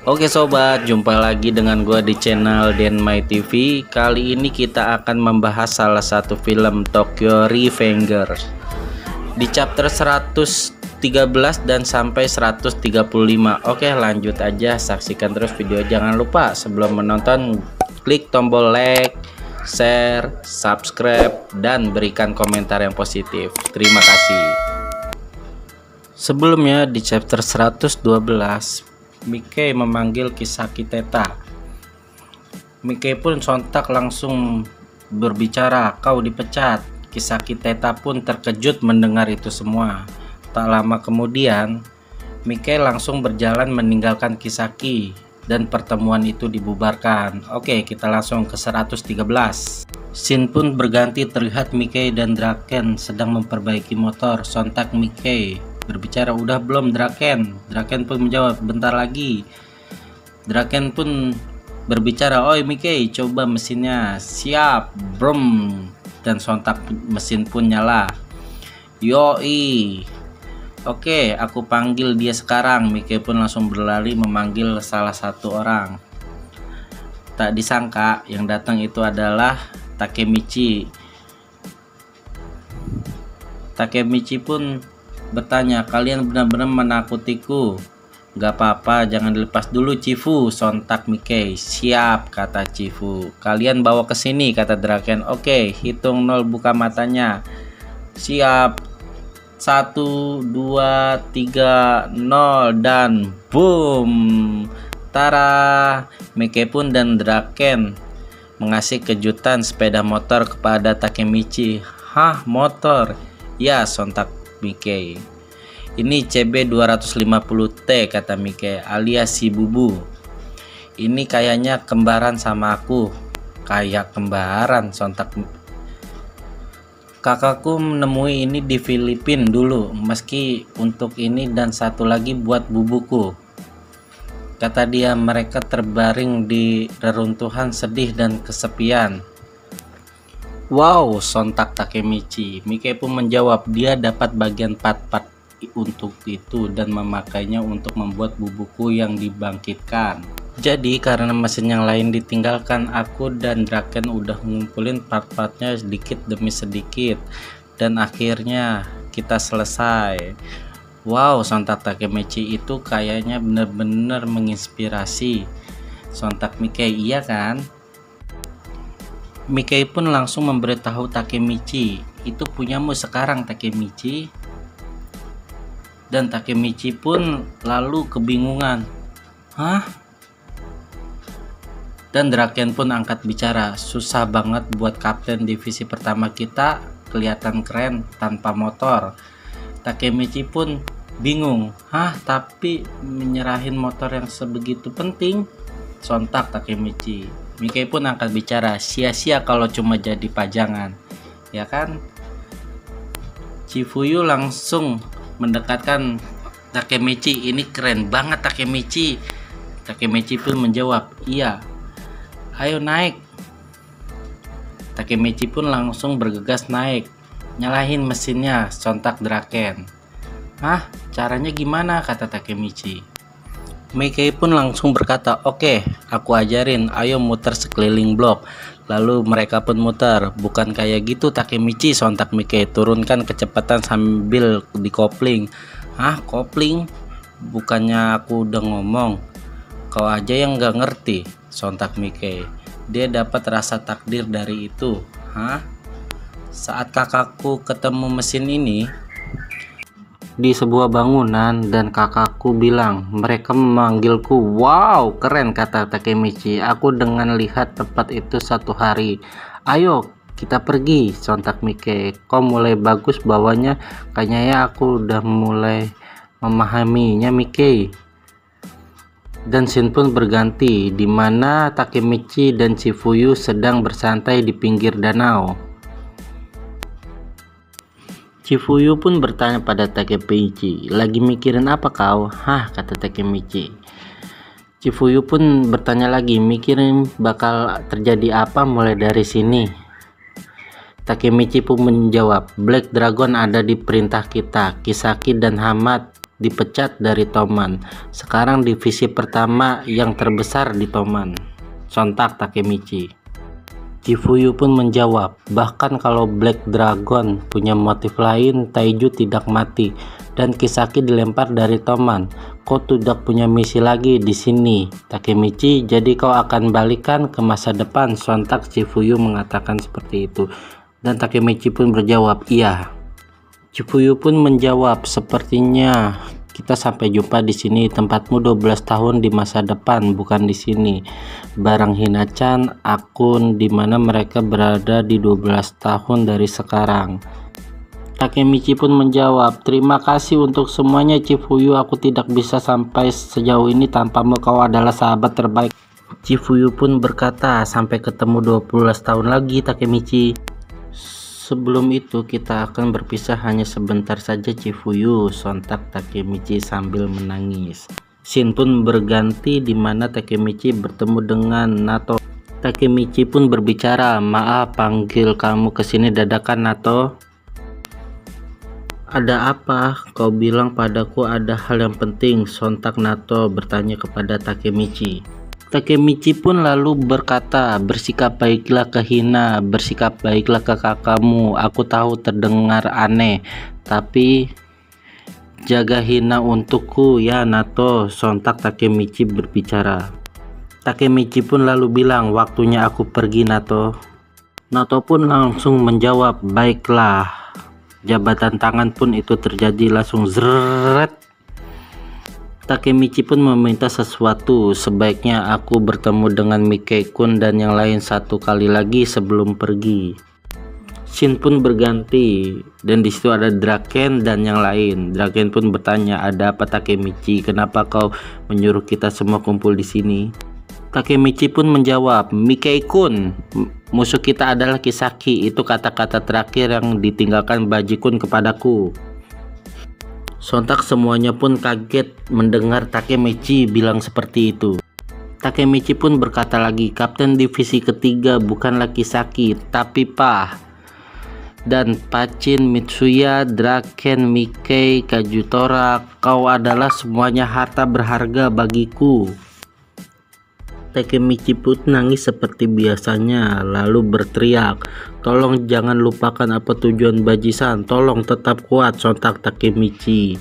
Oke sobat, jumpa lagi dengan gua di channel Denmai TV. Kali ini kita akan membahas salah satu film Tokyo Revengers di chapter 113 dan sampai 135. Oke, lanjut aja, saksikan terus video. Jangan lupa sebelum menonton klik tombol like, share, subscribe, dan berikan komentar yang positif. Terima kasih. Sebelumnya di chapter 112, Mickey memanggil Kisaki Teta. Mickey pun sontak langsung berbicara, "Kau dipecat." Kisaki Teta pun terkejut mendengar itu semua. Tak lama kemudian, Mickey langsung berjalan meninggalkan Kisaki dan pertemuan itu dibubarkan. Oke, kita langsung ke 113. Scene pun berganti, terlihat Mickey dan Draken sedang memperbaiki motor. Sontak Mickey berbicara, "Udah belum Draken?" Draken pun menjawab, "Bentar lagi." Draken pun berbicara, "Oi Mickey, coba mesinnya." "Siap." Brum. Dan sontak mesin pun nyala. "Yoi. Oke, aku panggil dia sekarang." Mickey pun langsung berlari memanggil salah satu orang. Tak disangka yang datang itu adalah Takemichi. Takemichi pun bertanya, "Kalian benar-benar menakutiku?" "Gak apa-apa, jangan dilepas dulu Chifu." Sontak Mickey. "Siap," kata Chifu. "Kalian bawa ke sini," kata Draken. "Oke, hitung 0, buka matanya." "Siap. 1, 2, 3, 0 dan boom." Tara, Mickey pun dan Draken mengasih kejutan sepeda motor kepada Takemichi. "Hah, motor?" "Ya," sontak Mickey. "Ini CB 250T," kata Mickey, "alias si Bubu. Ini kayaknya kembaran sama aku." "Kayak kembaran," sontak. "Kakakku menemui ini di Filipina dulu, meski untuk ini dan satu lagi buat bubuku," kata dia. "Mereka terbaring di reruntuhan sedih dan kesepian." "Wow," sontak Takemichi. Mickey pun menjawab, "Dia dapat bagian part-part untuk itu dan memakainya untuk membuat bubuku yang dibangkitkan. Jadi karena mesin yang lain ditinggalkan, aku dan Draken udah ngumpulin part-partnya sedikit demi sedikit dan akhirnya kita selesai." "Wow," sontak Takemichi, "itu kayaknya benar-benar menginspirasi." Sontak Mickey, "Iya kan?" Mickey pun langsung memberitahu Takemichi, "Itu punyamu sekarang Takemichi." Dan Takemichi pun lalu kebingungan. "Hah?" Dan Draken pun angkat bicara, "Susah banget buat kapten divisi pertama kita kelihatan keren tanpa motor." Takemichi pun bingung. "Hah, tapi menyerahin motor yang sebegitu penting?" Sontak Takemichi. Mickey pun angkat bicara, "Sia-sia kalau cuma jadi pajangan, ya kan?" Chifuyu langsung mendekatkan Takemichi. "Ini keren banget Takemichi." Takemichi pun menjawab, "Iya, ayo naik." Takemichi pun langsung bergegas naik. "Nyalahin mesinnya," sontak Draken. "Hah, caranya gimana?" kata Takemichi. Mickey pun langsung berkata, "Oke, aku ajarin, ayo muter sekeliling blok." Lalu mereka pun muter. "Bukan kayak gitu Takemichi," sontak Mickey. "Turunkan kecepatan sambil dikopling." "Hah, kopling? Bukannya aku udah ngomong." "Kau aja yang gak ngerti," sontak Mickey. "Dia dapat rasa takdir dari itu." "Hah? Saat kakakku ketemu mesin ini di sebuah bangunan dan kakakku bilang mereka memanggilku." "Wow, keren," kata Takemichi. "Aku dengan lihat tempat itu satu hari." "Ayo kita pergi," sontak Mickey. "Kok mulai bagus bawanya, kayaknya ya aku udah mulai memahaminya Mickey." Dan scene pun berganti di mana Takemichi dan Chifuyu sedang bersantai di pinggir danau. Chifuyu pun bertanya pada Takemichi, "Lagi mikirin apa kau?" "Hah," kata Takemichi. Chifuyu pun bertanya lagi, "Mikirin bakal terjadi apa mulai dari sini?" Takemichi pun menjawab, "Black Dragon ada di perintah kita. Kisaki dan Hamad dipecat dari Toman. Sekarang divisi pertama yang terbesar di Toman, sontak Takemichi. Chifuyu pun menjawab, bahkan kalau Black Dragon punya motif lain, Taiju tidak mati dan Kisaki dilempar dari Toman. Kau tidak punya misi lagi di sini, Takemichi, jadi kau akan balikan ke masa depan, sontak Chifuyu mengatakan seperti itu. Dan Takemichi pun berjawab, iya. Chifuyu pun menjawab, sepertinya kita sampai jumpa di sini. Tempatmu 12 tahun di masa depan, bukan di sini. Barang Hina-chan, akun di mana mereka berada di 12 tahun dari sekarang. Takemichi pun menjawab, terima kasih untuk semuanya Chifuyu, aku tidak bisa sampai sejauh ini tanpamu, kau adalah sahabat terbaik. Chifuyu pun berkata, sampai ketemu 12 tahun lagi Takemichi. Sebelum itu kita akan berpisah hanya sebentar saja Chifuyu, sontak Takemichi sambil menangis. Scene pun berganti di mana Takemichi bertemu dengan Nato. Takemichi pun berbicara, maaf panggil kamu kesini dadakan Nato. Ada apa? Kau bilang padaku ada hal yang penting, sontak Nato bertanya kepada Takemichi. Takemichi pun lalu berkata, bersikap baiklah ke Hina, bersikap baiklah ke kakakmu. Aku tahu terdengar aneh, tapi jaga Hina untukku ya Nato, sontak Takemichi berbicara. Takemichi pun lalu bilang, waktunya aku pergi Nato. Nato pun langsung menjawab, baiklah. Jabatan tangan pun itu terjadi langsung zret. Takemichi pun meminta sesuatu, sebaiknya aku bertemu dengan Mikey-kun dan yang lain satu kali lagi sebelum pergi. Scene pun berganti dan disitu ada Draken dan yang lain. Draken pun bertanya, ada apa Takemichi? Kenapa kau menyuruh kita semua kumpul di sini? Takemichi pun menjawab, Mikey-kun, musuh kita adalah Kisaki. Itu kata-kata terakhir yang ditinggalkan Baji-kun kepadaku. Sontak semuanya pun kaget mendengar Takemichi bilang seperti itu. Takemichi pun berkata lagi, Kapten Divisi Ketiga bukanlah Kisaki, tapi Pah. Dan Pachin, Mitsuya, Draken, Mikey, Kajutora, kau adalah semuanya harta berharga bagiku. Takemichi pun nangis seperti biasanya, lalu berteriak, tolong jangan lupakan apa tujuan Baji-san, tolong tetap kuat, sontak Takemichi.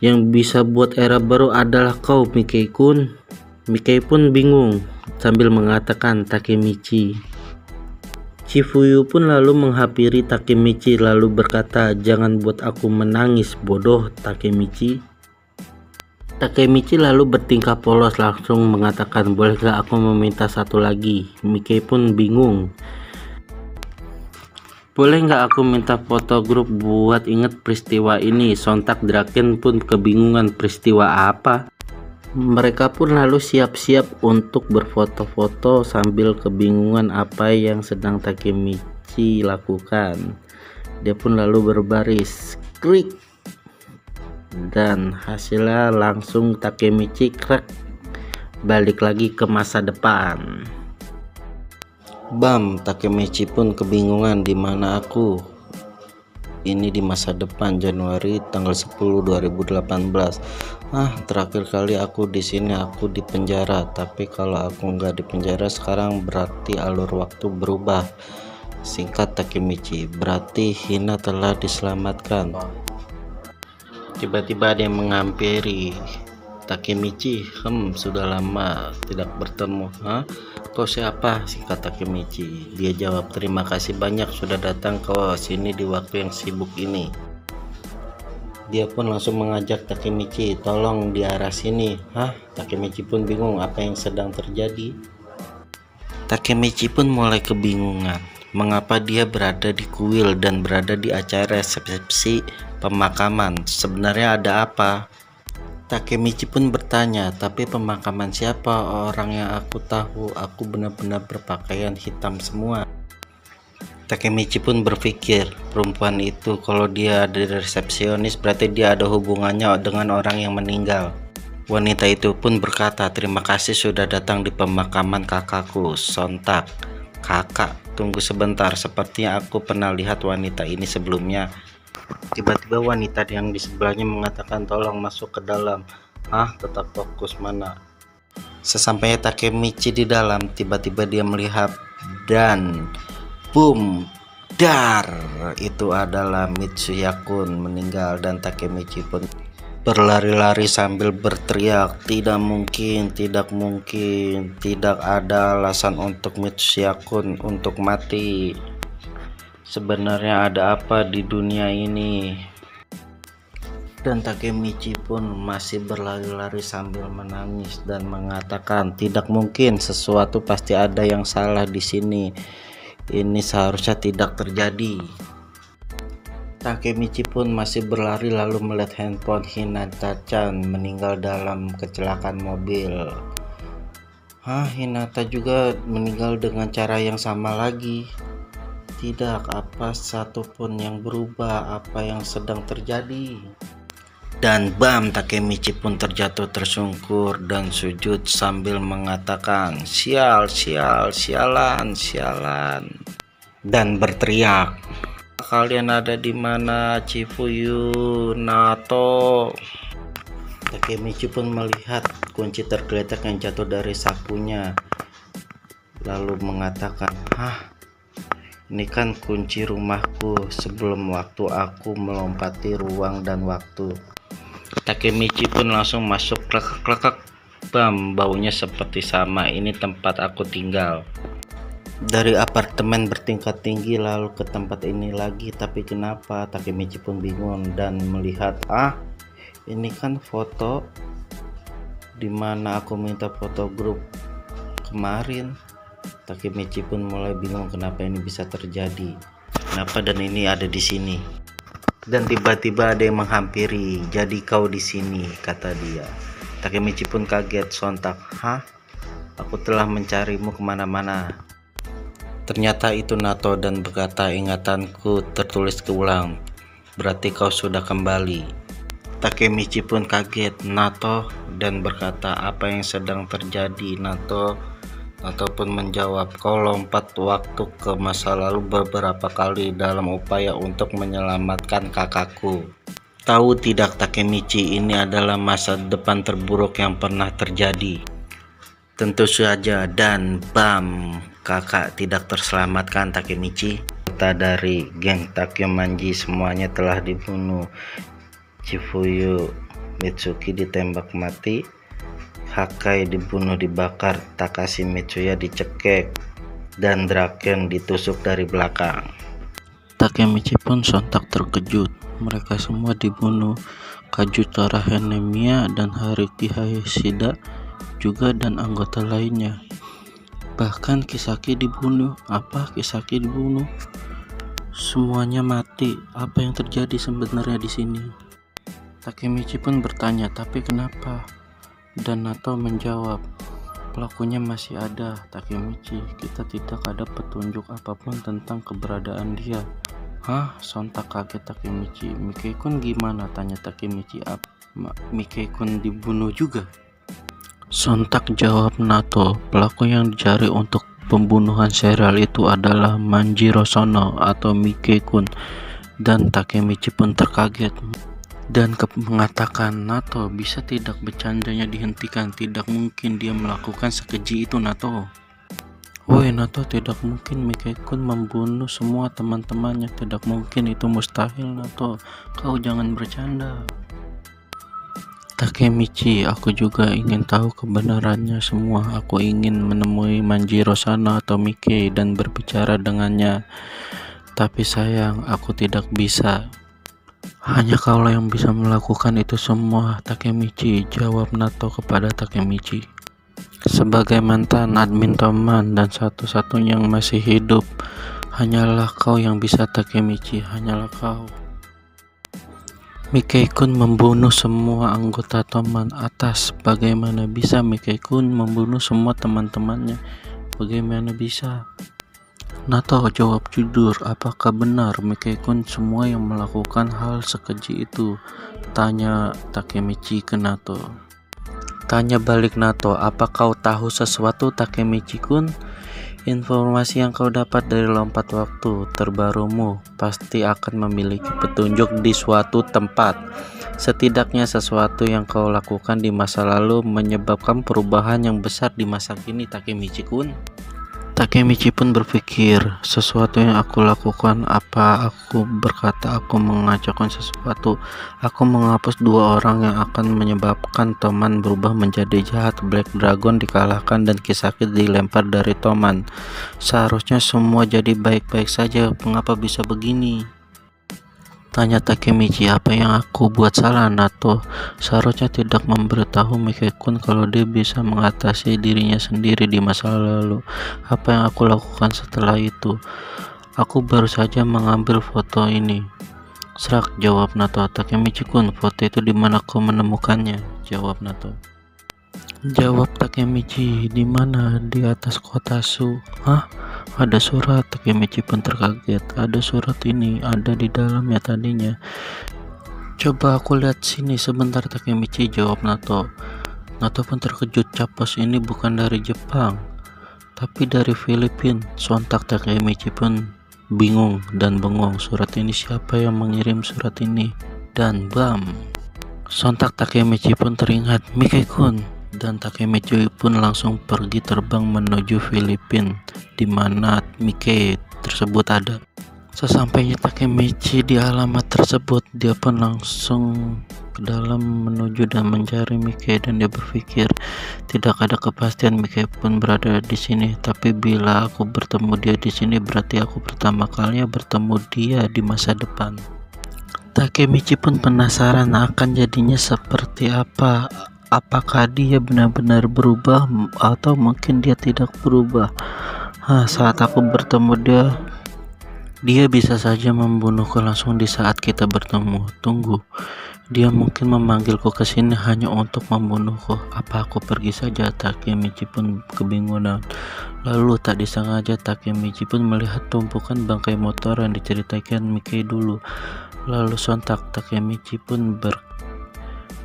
Yang bisa buat era baru adalah kau, Mikey-kun. Mikey pun bingung sambil mengatakan Takemichi. Chifuyu pun lalu menghampiri Takemichi lalu berkata, jangan buat aku menangis bodoh Takemichi. Takemichi lalu bertingkah polos langsung mengatakan, bolehkah aku meminta satu lagi? Mikey pun bingung. Boleh nggak aku minta foto grup buat inget peristiwa ini? Sontak Draken pun kebingungan, peristiwa apa? Mereka pun lalu siap-siap untuk berfoto-foto sambil kebingungan apa yang sedang Takemichi lakukan. Dia pun lalu berbaris, krik. Dan hasilnya langsung Takemichi krek, balik lagi ke masa depan. Bam, Takemichi pun kebingungan, di mana aku? Ini di masa depan Januari tanggal 10 2018. Terakhir kali aku di sini aku di penjara, tapi kalau aku nggak di penjara sekarang berarti alur waktu berubah. Singkat Takemichi, berarti Hina telah diselamatkan. Tiba-tiba ada yang menghampiri Takemichi. Sudah lama tidak bertemu. Kau siapa? Singkat Takemichi. Dia jawab, terima kasih banyak sudah datang ke sini di waktu yang sibuk ini. Dia pun langsung mengajak Takemichi, tolong di arah sini. Takemichi pun bingung apa yang sedang terjadi. Takemichi pun mulai kebingungan. Mengapa dia berada di kuil dan berada di acara resepsi pemakaman? Sebenarnya ada apa? Takemichi pun bertanya, tapi pemakaman siapa? Orang yang aku tahu, aku benar-benar berpakaian hitam semua. Takemichi pun berpikir, perempuan itu kalau dia ada resepsionis berarti dia ada hubungannya dengan orang yang meninggal. Wanita itu pun berkata, terima kasih sudah datang di pemakaman kakakku. Sontak, kakak, tunggu sebentar, sepertinya aku pernah lihat wanita ini sebelumnya. Tiba-tiba wanita yang di sebelahnya mengatakan, tolong masuk ke dalam. Tetap fokus mana. Sesampainya Takemichi di dalam, tiba-tiba dia melihat dan boom, dar, itu adalah Mitsuya-kun meninggal dan Takemichi pun berlari-lari sambil berteriak, tidak mungkin, tidak mungkin, tidak ada alasan untuk Mitsuya-kun untuk mati. Sebenarnya ada apa di dunia ini? Dan Takemichi pun masih berlari-lari sambil menangis dan mengatakan, tidak mungkin, sesuatu pasti ada yang salah di sini. Ini seharusnya tidak terjadi. Takemichi pun masih berlari lalu melihat handphone Hinata-chan meninggal dalam kecelakaan mobil. Hinata juga meninggal dengan cara yang sama lagi. Tidak apa satupun yang berubah, apa yang sedang terjadi. Dan bam, Takemichi pun terjatuh tersungkur dan sujud sambil mengatakan, sial, sial, sialan, sialan, dan berteriak, kalian ada di mana, Chifuyu, Nato? Takemichi pun melihat kunci tergeletak yang jatuh dari sakunya, lalu mengatakan, ini kan kunci rumahku sebelum waktu aku melompati ruang dan waktu. Takemichi pun langsung masuk, klek, bam, baunya seperti sama, ini tempat aku tinggal. Dari apartemen bertingkat tinggi lalu ke tempat ini lagi, tapi kenapa? Takemichi pun bingung dan melihat, ini kan foto dimana aku minta foto grup kemarin. Takemichi pun mulai bingung kenapa ini bisa terjadi, kenapa dan ini ada di sini. Dan tiba-tiba ada yang menghampiri, jadi kau di sini, kata dia. Takemichi pun kaget sontak, aku telah mencarimu kemana-mana. Ternyata itu Nato dan berkata, ingatanku tertulis keulang, berarti kau sudah kembali. Takemichi pun kaget, Nato, dan berkata, apa yang sedang terjadi, Nato? Nato pun menjawab, kau lompat waktu ke masa lalu beberapa kali dalam upaya untuk menyelamatkan kakakku. Tahu tidak Takemichi, ini adalah masa depan terburuk yang pernah terjadi. Tentu saja, dan bam, kakak tidak terselamatkan Takemichi. Kita dari geng Takemanji semuanya telah dibunuh. Chifuyu Mitsuki ditembak mati, Hakai dibunuh dibakar, Takashi Mitsuya dicekek, dan Draken ditusuk dari belakang. Takemichi pun sontak terkejut, mereka semua dibunuh, Kajutara Hanemiya dan Haruki Hayashida juga dan anggota lainnya. Bahkan Kisaki dibunuh. Apa Kisaki dibunuh? Semuanya mati. Apa yang terjadi sebenarnya di sini? Takemichi pun bertanya, tapi kenapa? Dan Nato menjawab, pelakunya masih ada, Takemichi. Kita tidak ada petunjuk apapun tentang keberadaan dia. Sontak kaget Takemichi. Mikei-kun gimana? Tanya Takemichi. Mikei-kun dibunuh juga? Sontak jawab Nato, pelaku yang dicari untuk pembunuhan serial itu adalah Manjiro Sono atau Mikei-kun. Dan Takemichi pun terkaget dan mengatakan, Nato, bisa tidak bercandanya dihentikan? Tidak mungkin dia melakukan sekeji itu, Nato. Woi Nato, tidak mungkin Mikei-kun membunuh semua teman-temannya. Tidak mungkin, itu mustahil, Nato. Kau jangan bercanda. Takemichi, aku juga ingin tahu kebenarannya semua. Aku ingin menemui Manjiro Sono atau Mikei dan berbicara dengannya. Tapi sayang, aku tidak bisa. Hanya kaulah yang bisa melakukan itu semua, Takemichi, jawab Nato kepada Takemichi. Sebagai mantan admin teman dan satu-satunya yang masih hidup, hanyalah kau yang bisa, Takemichi, hanyalah kau. Mikei-kun membunuh semua anggota teman atas. Bagaimana bisa Mikei-kun membunuh semua teman-temannya? Bagaimana bisa? Nato, jawab jujur, apakah benar Mikei-kun semua yang melakukan hal sekeji itu? Tanya Takemichi ke Nato. Tanya balik Nato, apa kau tahu sesuatu, Takemichi-kun? Informasi yang kau dapat dari lompat waktu terbarumu pasti akan memiliki petunjuk di suatu tempat. Setidaknya sesuatu yang kau lakukan di masa lalu menyebabkan perubahan yang besar di masa kini, Takemichi-kun. Takemichi pun berpikir, sesuatu yang aku lakukan, apa aku berkata aku mengajarkan sesuatu, aku menghapus 2 orang yang akan menyebabkan Toman berubah menjadi jahat. Black Dragon dikalahkan dan Kisaki dilempar dari Toman. Seharusnya semua jadi baik-baik saja, mengapa bisa begini? Tanya Takemichi, apa yang aku buat salah? Nato seharusnya tidak memberitahu Mike-kun kalau dia bisa mengatasi dirinya sendiri di masa lalu. Apa yang aku lakukan setelah itu? Aku baru saja mengambil foto ini. Serak, jawab Nato. Takemichi-kun, foto itu di mana kau menemukannya? Jawab Nato. Jawab Takemichi, di mana? Di atas kota Su. Hah? Ada surat. Takemichi pun terkaget. Ada surat ini, ada di dalamnya tadinya. Coba aku lihat sini sebentar, Takemichi, jawab Nato. Nato pun terkejut, pos ini bukan dari Jepang, tapi dari Filipina. Sontak Takemichi pun bingung dan bengong. Surat ini, siapa yang mengirim surat ini? Dan bam! Sontak Takemichi pun teringat, Mike-kun. Dan Takemichi pun langsung pergi terbang menuju Filipina, di mana Mike tersebut ada. Sesampainya Takemichi di alamat tersebut, dia pun langsung ke dalam menuju dan mencari Mike, dan dia berpikir tidak ada kepastian Mike pun berada di sini. Tapi bila aku bertemu dia di sini, berarti aku pertama kalinya bertemu dia di masa depan. Takemichi pun penasaran akan jadinya seperti apa. Apakah dia benar-benar berubah atau mungkin dia tidak berubah? Saat aku bertemu dia bisa saja membunuhku langsung di saat kita bertemu. Tunggu, dia mungkin memanggilku ke sini hanya untuk membunuhku. Apa aku pergi saja? Takemichi pun kebingungan. Lalu tak disengaja Takemichi pun melihat tumpukan bangkai motor yang diceritakan Mike dulu. Lalu sontak Takemichi pun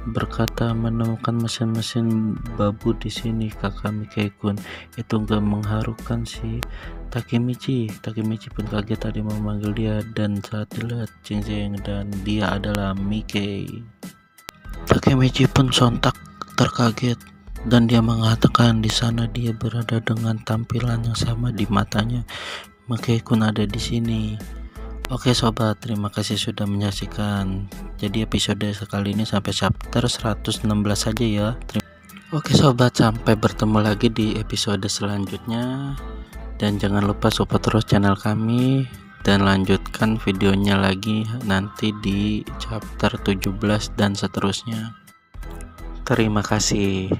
berkata, menemukan mesin-mesin babu di sini, kakak Mike-kun. Itu gak mengharukan sih, Takemichi. Takemichi pun kaget tadi memanggil dia, dan saat dilihat cincin dan dia adalah Mike. Takemichi pun sontak terkaget dan dia mengatakan di sana dia berada dengan tampilan yang sama di matanya. Mike-kun ada di sini. Oke sobat, terima kasih sudah menyaksikan. Jadi episode sekali ini sampai chapter 116 saja ya. Oke sobat, sampai bertemu lagi di episode selanjutnya. Dan jangan lupa support terus channel kami dan lanjutkan videonya lagi nanti di chapter 17 dan seterusnya. Terima kasih.